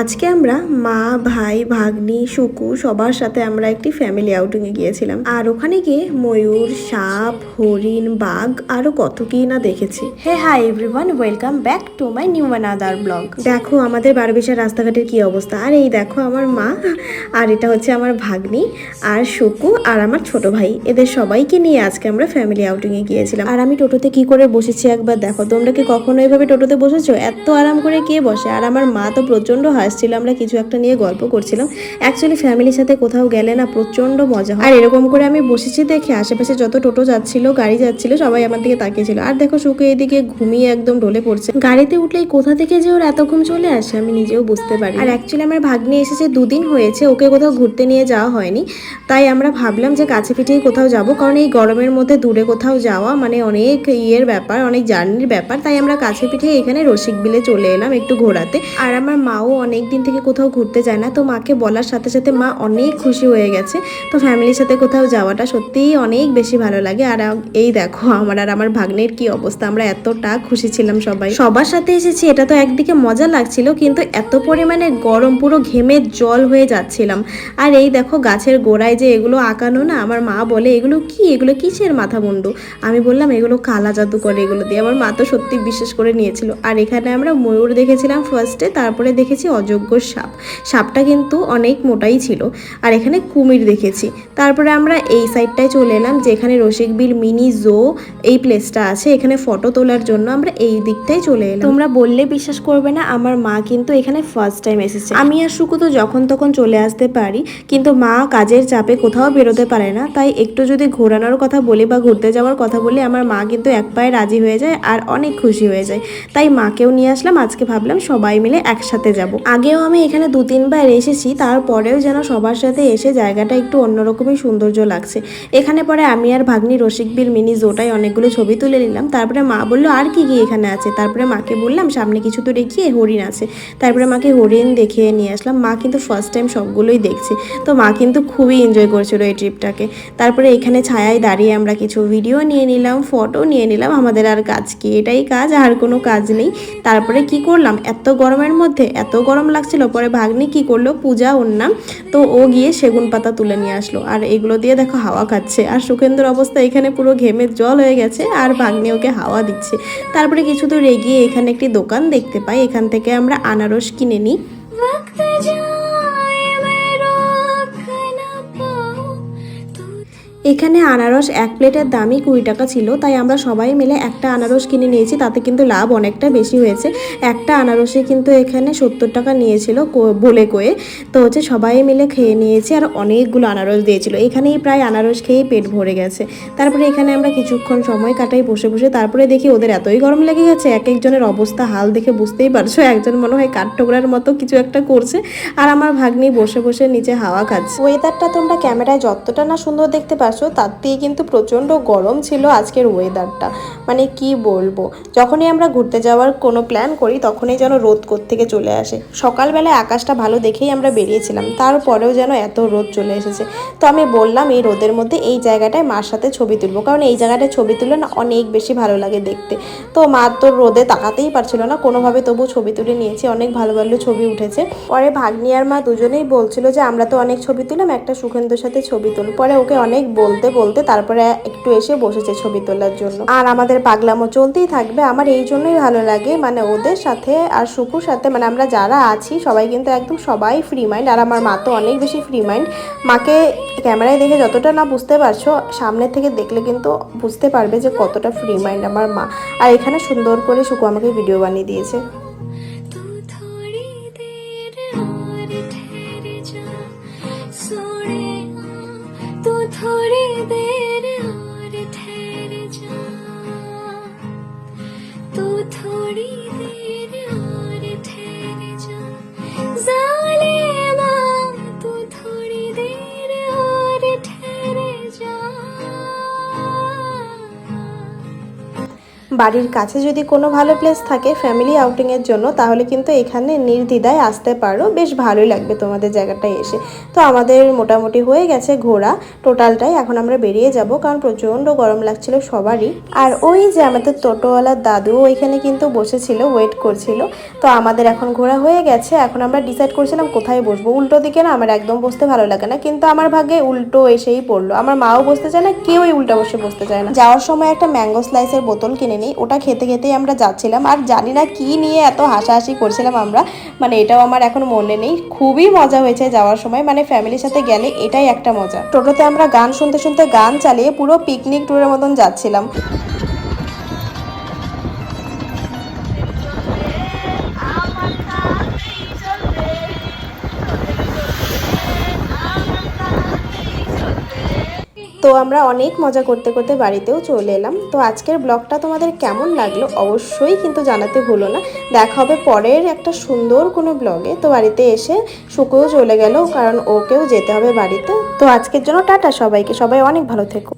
আজকে আমরা মা, ভাই, ভাগ্নি, শুকু সবার সাথে আমরা একটি ফ্যামিলি আউটিংয়ে গিয়েছিলাম। আর ওখানে গিয়ে ময়ূর, সাপ, হরিণ, বাঘ আরো কত কি না দেখেছি। Hey hi everyone, welcome back to my new another blog. দেখো আমাদের বারবিশার রাস্তাঘাটের কি অবস্থা। আর এই দেখো আমার মা, আর এটা হচ্ছে আমার ভাগ্নি আর শুকু আর আমার ছোট ভাই, এদের সবাইকে নিয়ে আজকে আমরা ফ্যামিলি আউটিংয়ে গিয়েছিলাম। আর আমি টোটোতে কি করে বসেছি একবার দেখো। তোমরা কি কখনো এইভাবে টোটোতে বসেছো? এত আরাম করে কে বসে? আর আমার মা তো প্রচন্ড হাসছিল, আমরা কিছু একটা নিয়ে গল্প করছিলাম। অ্যাকচুয়ালি ফ্যামিলির সাথে কোথাও গেলে না প্রচন্ড মজা হয়। আর এরকম করে আমি বসেছি দেখে আশেপাশে যত টোটো যাচ্ছিল, গাড়ি যাচ্ছিল, সবাই আমার দিকে তাকিয়েছিল। আর দেখো শুকু এদিকে ঘুমিয়ে একদম ঢলে পড়ছে। গাড়িতে উঠলেই কোথা থেকে যে ওর এত ঘুম চলে আসে আমি নিজেও বুঝতে পারি। আর অ্যাকচুয়ালি আমার ভাগ্নি এসেছে 2 দিন হয়েছে, ওকে কোথাও ঘুরতে নিয়ে যাওয়া হয়নি। তাই আমরা ভাবলাম যে কাছে পিঠেই কোথাও যাব, কারণ এই গরমের মধ্যে দূরে কোথাও যাওয়া মানে অনেক ব্যাপার, অনেক জার্নির ব্যাপার। তাই আমরা কাছে পিঠে এখানে রসিক বিলে চলে এলাম একটু ঘোরাতে। আর আমার মাও অনেক দিন থেকে কোথাও ঘুরতে যায় না, তো মাকে বলার সাথে সাথে মা অনেক খুশি হয়ে গেছে। তো ফ্যামিলির সাথে কোথাও যাওয়াটা সত্যিই অনেক বেশি ভালো লাগে। আর এই দেখো আমার আর আমার ভাগ্নের কি অবস্থা, আমরা এতটা খুশি ছিলাম সবাই, সবার সাথে এসেছি। এটা তো একদিকে মজা লাগছিল, কিন্তু এত পরিমাণে গরম, পুরো ঘেমে জল হয়ে যাচ্ছিলাম। আর এই দেখো গাছের গোড়ায় যে এগুলো আঁকানো না, আমার মা বলে এগুলো কি, এগুলো কিসের মাথা মুন্ডু? আমি বললাম এগুলো কালা জাদু করে এগুলো দিয়ে। আমার মা তো সত্যি বিশ্বাস করে নিয়েছিল। আর এখানে আমরা ময়ূর দেখেছিলাম ফার্স্টে, তারপরে দেখেছি অজগর সাপ। সাপটা কিন্তু অনেক মোটাই ছিল। আর এখানে কুমির দেখেছি। তারপরে আমরা এই সাইডটায় চলে এলাম যেখানে রসিকবিল মিনি জো এই প্লেসটা আছে, এখানে ফটো তোলার জন্য আমরা এই দিকটাই চলে এলাম। তোমরা বললে বিশ্বাস করবে না, আমার মা কিন্তু এখানে ফার্স্ট টাইম এসেছে। আমি আর শুকু তো যখন তখন চলে আসতে পারি, কিন্তু মা কাজের চাপে কোথাও বেরোতে পারে না। তাই একটু যদি ঘোরানোর কথা বলি বা ঘুরতে যাওয়ার কথা বলি, আমার মা কিন্তু এক পায়ে রাজি হয়ে যায় আর অনেক খুশি হয়ে যায়। তাই মাকেও নিয়ে আসলাম, আজকে ভাবলাম সবাই মিলে একসাথে যাব। আগেও আমি এখানে 2-3 বার এসেছি, তারপরেও যেন সবার সাথে এসে জায়গাটা একটু অন্যরকমই সৌন্দর্য লাগছে। এখানে পরে আমি আর ভাগ্নি রসিকবিল মিনি জোটায় অনেকগুলো ছবি তুলে নিলাম। তারপরে মা বললো আর কি কি এখানে আছে। তারপরে মাকে বললাম সামনে কিছু তো দেখিয়ে, হরিণ আছে। তারপরে মাকে হরিণ দেখিয়ে নিয়ে আসলাম। মা কিন্তু ফার্স্ট টাইম সবগুলোই দেখছে, তো মা কিন্তু খুবই এনজয় করছিল এই ট্রিপটাকে। তারপরে এখানে ছায়ায় দাঁড়িয়ে আমরা কিছু ভিডিও নিয়ে নিলাম, ফটো নিয়ে নিলাম। আমাদের আর কাজ কি, এটাই কাজ, আর কোনো কাজ নেই। তারপরে কি করলাম, এত গরমের মধ্যে এত গরম লাগছিল, পরে ভাগ্নি কি করলো, পূজা ওর নাম, তো ও গিয়ে সেগুন পাতা তুলে নিয়ে আসলো। আর এগুলো দিয়ে দেখো হাওয়া খাচ্ছে। আর সুখেন্দুর অবস্থা এখানে পুরো ঘেমে জল হয়ে গেছে, আর ভাগ্নি ওকে হাওয়া দিচ্ছে। তারপরে কিছু দূর এগিয়ে এখানে একটি দোকান দেখতে পাই, এখান থেকে আমরা আনারস কিনে নিই। এখানে আনারস 1 প্লেটের দামই 20 টাকা ছিল, তাই আমরা সবাই মিলে একটা আনারস কিনে নিয়েছি। তাতে কিন্তু লাভ অনেকটা বেশি হয়েছে। একটা আনারসে কিন্তু এখানে 70 টাকা নিয়েছিল বলে কয়ে। তো হচ্ছে সবাই মিলে খেয়ে নিয়েছি, আর অনেকগুলো আনারস দিয়েছিল। এখানেই প্রায় আনারস খেয়েই পেট ভরে গেছে। তারপরে এখানে আমরা কিছুক্ষণ সময় কাটাই বসে বসে। তারপরে দেখি ওদের এতই গরম লেগে গেছে, এক একজনের অবস্থা হাল দেখে বুঝতেই পারছো। একজন মনে হয় কাঠঠোকরার মতো কিছু একটা করছে, আর আমার ভাগ্নি বসে বসে নিচে হাওয়া খাচ্ছে। ওয়েদারটা তোমরা ক্যামেরায় যতটা না সুন্দর দেখতে পাচ্ছ, তার থেকে কিন্তু প্রচণ্ড গরম ছিল আজকের ওয়েদারটা। মানে কি বলবো, যখনই আমরা ঘুরতে যাওয়ার কোনো প্ল্যান করি তখনই যেন রোদ কোত্থেকে চলে আসে। সকালবেলায় আকাশটা ভালো দেখেই আমরা বেরিয়েছিলাম, তারপরেও যেন এত রোদ চলে এসেছে। তো আমি বললাম এই রোদের মধ্যে এই জায়গাটায় মার সাথে ছবি তুলবো, কারণ এই জায়গাটায় ছবি তুলে না অনেক বেশি ভালো লাগে দেখতে। তো মা তো রোদে তাকাতেই পারছিল না, কোনোভাবে তবু ছবি তুলে নিয়েছি, অনেক ভালো ভালো ছবি উঠেছে। পরে ভাগ্নি আর মা দুজনেই বলছিল যে আমরা তো অনেক ছবি তুললাম, একটা সুখেন্দুর সাথে ছবি তুল। পরে ওকে অনেক বলতে বলতে তারপরে একটু এসে বসেছে ছবি তোলার জন্য। আর আমাদের পাগলামো চলতেই থাকবে। আমার এই জন্যই ভালো লাগে, মানে ওদের সাথে আর শুকুর সাথে, মানে আমরা যারা আছি সবাই কিন্তু একদম সবাই ফ্রি মাইন্ড। আর আমার মা তো অনেক বেশি ফ্রি মাইন্ড। মাকে ক্যামেরায় দেখে যতটা না বুঝতে পারছো, সামনে থেকে দেখলে কিন্তু বুঝতে পারবে যে কতটা ফ্রি মাইন্ড আমার মা। আর এখানে সুন্দর করে শুকু আমাকে ভিডিও বানিয়ে দিয়েছে। थोड़ी देर और ठहर जा, तू थोड़ी देर और ठहर जा, ज़ालिमा तू थोड़ी देर और ठहर जा। বাড়ির কাছে যদি কোনো ভালো প্লেস থাকে ফ্যামিলি আউটিংয়ের জন্য তাহলে কিন্তু এখানে নির্দ্বিধায় আসতে পারো, বেশ ভালোই লাগবে তোমাদের জায়গাটায় এসে। তো আমাদের মোটামুটি হয়ে গেছে ঘোরা টোটালটাই, এখন আমরা বেরিয়ে যাব কারণ প্রচণ্ড গরম লাগছিল সবারই। আর ওই যে আমাদের টোটোওয়ালার দাদু ওইখানে কিন্তু বসেছিল, ওয়েট করছিল। তো আমাদের এখন ঘোরা হয়ে গেছে, এখন আমরা ডিসাইড করছিলাম কোথায় বসবো। উল্টো দিকে না আমার একদম বসতে ভালো লাগে না, কিন্তু আমার ভাগ্যে উল্টো এসেই পড়লো। আমার মাও বসতে চায় না, কেউই উল্টা বসে বসতে চায় না। যাওয়ার সময় একটা ম্যাঙ্গো স্লাইসের বোতল কিনে নিই, ওটা খেতে খেতেই আমরা যাচ্ছিলাম। আর জানি না কি নিয়ে এত হাসাহাসি করছিলাম আমরা, মানে এটাও আমার এখন মনে নেই। খুবই মজা হয়েছে যাওয়ার সময়, মানে ফ্যামিলির সাথে গেলে এটাই একটা মজা। টোটোতে আমরা গান শুনতে শুনতে গান চালিয়ে পুরো পিকনিক ট্যুরের মতন যাচ্ছিলাম। তো আমরা অনেক মজা করতে করতে বাড়িতেও চলে এলাম। তো আজকের ব্লগটা তোমাদের কেমন লাগলো অবশ্যই কিন্তু জানাতে ভুলো না। দেখা হবে পরের একটা সুন্দর কোনো ব্লগে। তো বাড়িতে এসে শুকুও চলে গেল, কারণ ওকেও যেতে হবে বাড়িতে। তো আজকের জন্য টাটা সবাইকে, সবাই অনেক ভালো থেকো।